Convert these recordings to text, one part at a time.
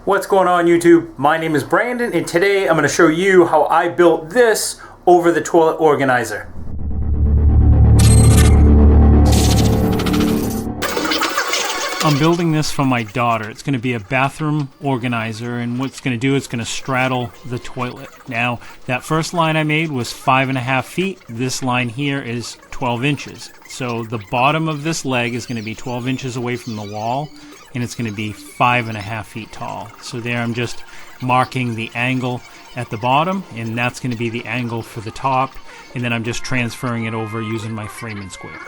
What's going on YouTube? My name is Brandon and today I'm going to show you how I built this over the toilet organizer. I'm building this for my daughter. It's going to be a bathroom organizer, and what it's going to do, it's going to straddle the toilet. Now, that first line I made was 5.5 feet. This line here is 12 inches. So the bottom of this leg is going to be 12 inches away from the wall, and it's going to be 5.5 feet tall. So there I'm just marking the angle at the bottom, and that's going to be the angle for the top, and then I'm just transferring it over using my framing square.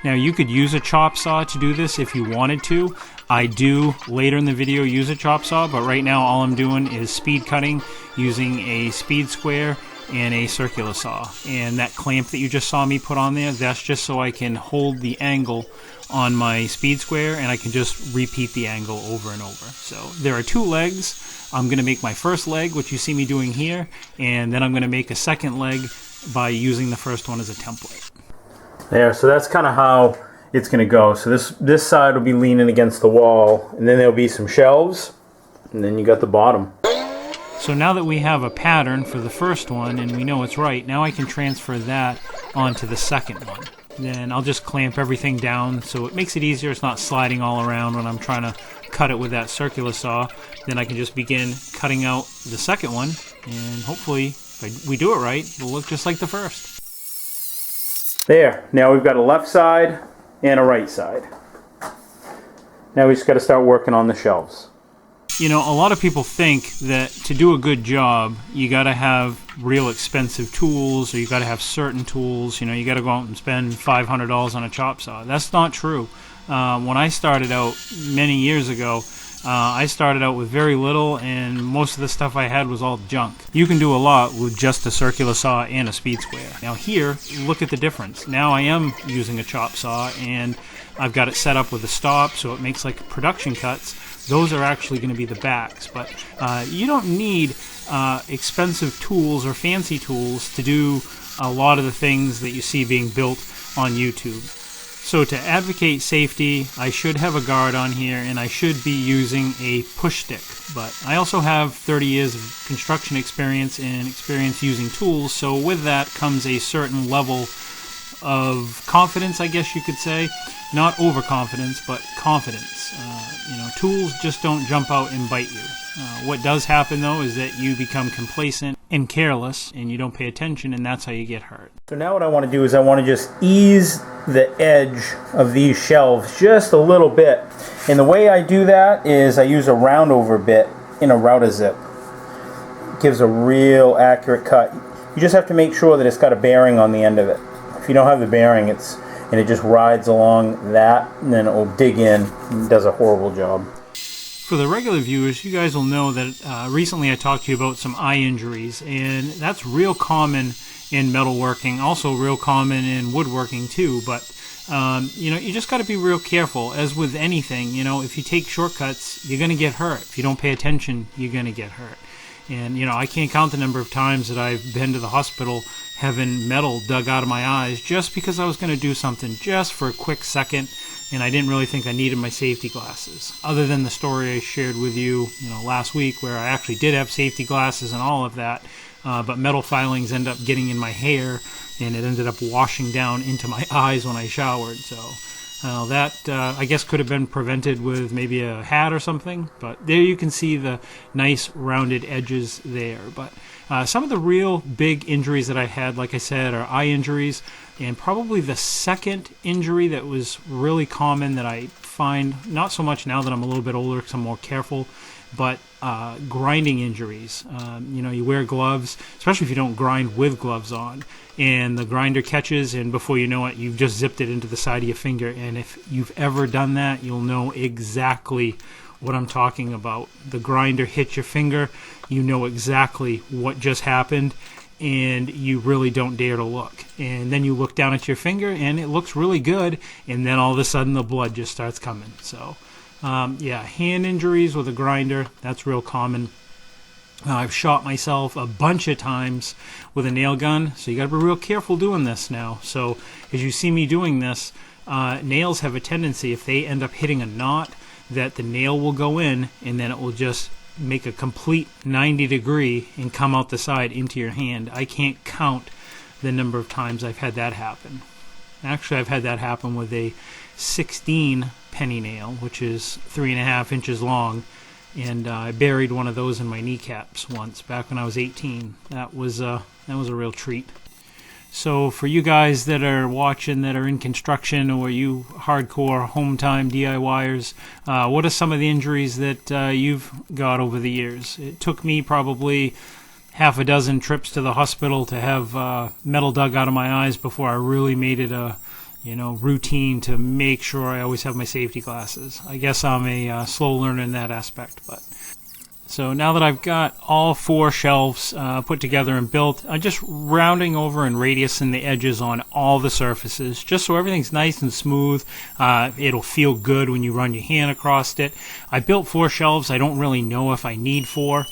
Now you could use a chop saw to do this if you wanted to. I do later in the video use a chop saw, but right now all I'm doing is speed cutting using a speed square and a circular saw. And that clamp that you just saw me put on there, that's just so I can hold the angle on my speed square and I can just repeat the angle over and over. So there are two legs. I'm going to make my first leg, which you see me doing here, and then I'm going to make a second leg by using the first one as a template. There, so that's kind of how it's going to go. So this side will be leaning against the wall, and then there'll be some shelves, and then you got the bottom. So now that we have a pattern for the first one and we know it's right, now I can transfer that onto the second one. Then I'll just clamp everything down so it makes it easier. It's not sliding all around when I'm trying to cut it with that circular saw. Then I can just begin cutting out the second one, and hopefully if we do it right, it'll look just like the first. There, now we've got a left side and a right side. Now we just got to start working on the shelves. You know, a lot of people think that to do a good job, you got to have real expensive tools, or you got to have certain tools. You know, you got to go out and spend $500 on a chop saw. That's not true. When I started out many years ago, I started out with very little, and most of the stuff I had was all junk. You can do a lot with just a circular saw and a speed square. Now here, look at the difference. Now I am using a chop saw, and I've got it set up with a stop, so it makes like production cuts. Those are actually going to be the backs, but you don't need expensive tools or fancy tools to do a lot of the things that you see being built on YouTube. So to advocate safety, I should have a guard on here, and I should be using a push stick. But I also have 30 years of construction experience and experience using tools, so with that comes a certain level of confidence, I guess you could say. Not overconfidence, but confidence. You know, tools just don't jump out and bite you. What does happen, though, is that you become complacent and careless, and you don't pay attention, and that's how you get hurt. So now what I want to do is I want to just ease the edge of these shelves just a little bit. And the way I do that is I use a round over bit in a router zip. It gives a real accurate cut. You just have to make sure that it's got a bearing on the end of it. If you don't have the bearing, and it just rides along that, and then it will dig in and does a horrible job. For the regular viewers, you guys will know that recently I talked to you about some eye injuries, and that's real common in metalworking, also real common in woodworking too, but you know, you just got to be real careful. As with anything, you know, if you take shortcuts, you're going to get hurt. If you don't pay attention, you're going to get hurt. And you know, I can't count the number of times that I've been to the hospital having metal dug out of my eyes just because I was going to do something just for a quick second, and I didn't really think I needed my safety glasses. Other than the story I shared with you, last week, where I actually did have safety glasses and all of that, but metal filings end up getting in my hair, and it ended up washing down into my eyes when I showered. So that I guess could have been prevented with maybe a hat or something, but there you can see the nice rounded edges there. But some of the real big injuries that I had, like I said, are eye injuries, and probably the second injury that was really common that I find, not so much now that I'm a little bit older because I'm more careful, but grinding injuries. You wear gloves, especially if you don't grind with gloves on, and the grinder catches, and before you know it, you've just zipped it into the side of your finger. And if you've ever done that, you'll know exactly what I'm talking about. The grinder hits your finger, you know exactly what just happened, and you really don't dare to look. And then you look down at your finger, and it looks really good, and then all of a sudden the blood just starts coming. So yeah, hand injuries with a grinder, that's real common. I've shot myself a bunch of times with a nail gun, so you got to be real careful doing this now. So as you see me doing this, nails have a tendency, if they end up hitting a knot, that the nail will go in and then it will just make a complete 90 degree and come out the side into your hand. I can't count the number of times I've had that happen. Actually, I've had that happen with a 16 penny nail, which is 3.5 inches long, and I buried one of those in my kneecaps once back when I was 18. That was a real treat. So for you guys that are watching that are in construction, or you hardcore home time DIYers, what are some of the injuries that you've got over the years? It took me probably half a dozen trips to the hospital to have metal dug out of my eyes before I really made it a routine to make sure I always have my safety glasses. I guess I'm a slow learner in that aspect, but. So now that I've got all 4 shelves put together and built, I'm just rounding over and radiusing the edges on all the surfaces, just so everything's nice and smooth. It'll feel good when you run your hand across it. I built 4 shelves. I don't really know if I need 4.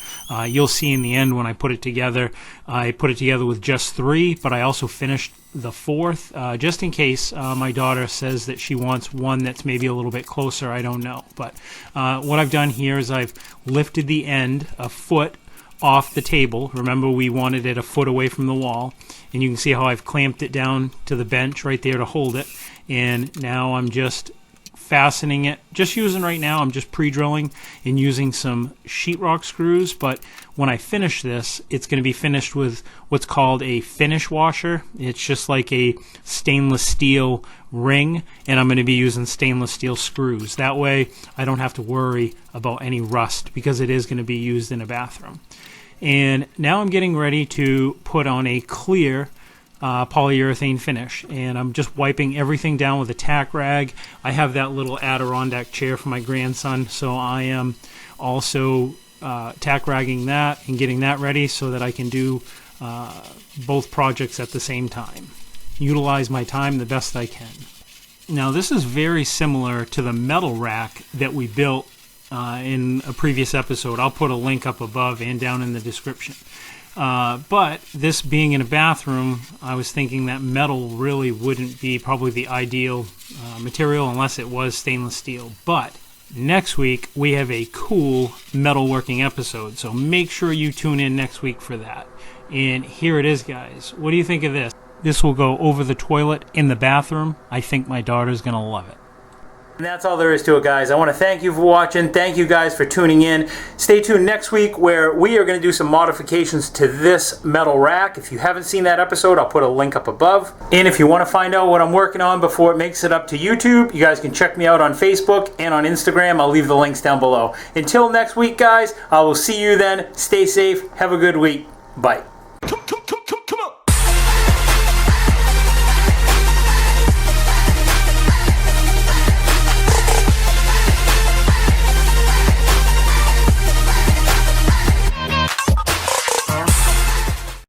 You'll see in the end when I put it together. I put it together with just 3, but I also finished the 4th, just in case my daughter says that she wants one that's maybe a little bit closer. I don't know. But what I've done here is I've lifted the end a foot off the table. Remember, we wanted it a foot away from the wall. And you can see how I've clamped it down to the bench right there to hold it. And now I'm just fastening it. I'm just pre-drilling and using some sheetrock screws, but when I finish this, it's going to be finished with what's called a finish washer. It's just like a stainless steel ring, and I'm going to be using stainless steel screws. That way I don't have to worry about any rust, because it is going to be used in a bathroom. And now I'm getting ready to put on a clear polyurethane finish, and I'm just wiping everything down with a tack rag. I have that little Adirondack chair for my grandson, so I am also tack ragging that and getting that ready so that I can do both projects at the same time. Utilize my time the best I can. Now this is very similar to the metal rack that we built in a previous episode. I'll put a link up above and down in the description. But this being in a bathroom, I was thinking that metal really wouldn't be probably the ideal material unless it was stainless steel. But next week we have a cool metalworking episode, so make sure you tune in next week for that. And here it is, guys. What do you think of this? This will go over the toilet in the bathroom. I think my daughter's gonna love it. And that's all there is to it, guys. I want to thank you for watching. Thank you guys for tuning in. Stay tuned next week where we are going to do some modifications to this metal rack. If you haven't seen that episode, I'll put a link up above. And if you want to find out what I'm working on before it makes it up to YouTube, you guys can check me out on Facebook and on Instagram. I'll leave the links down below. Until next week, guys, I will see you then. Stay safe. Have a good week. Bye.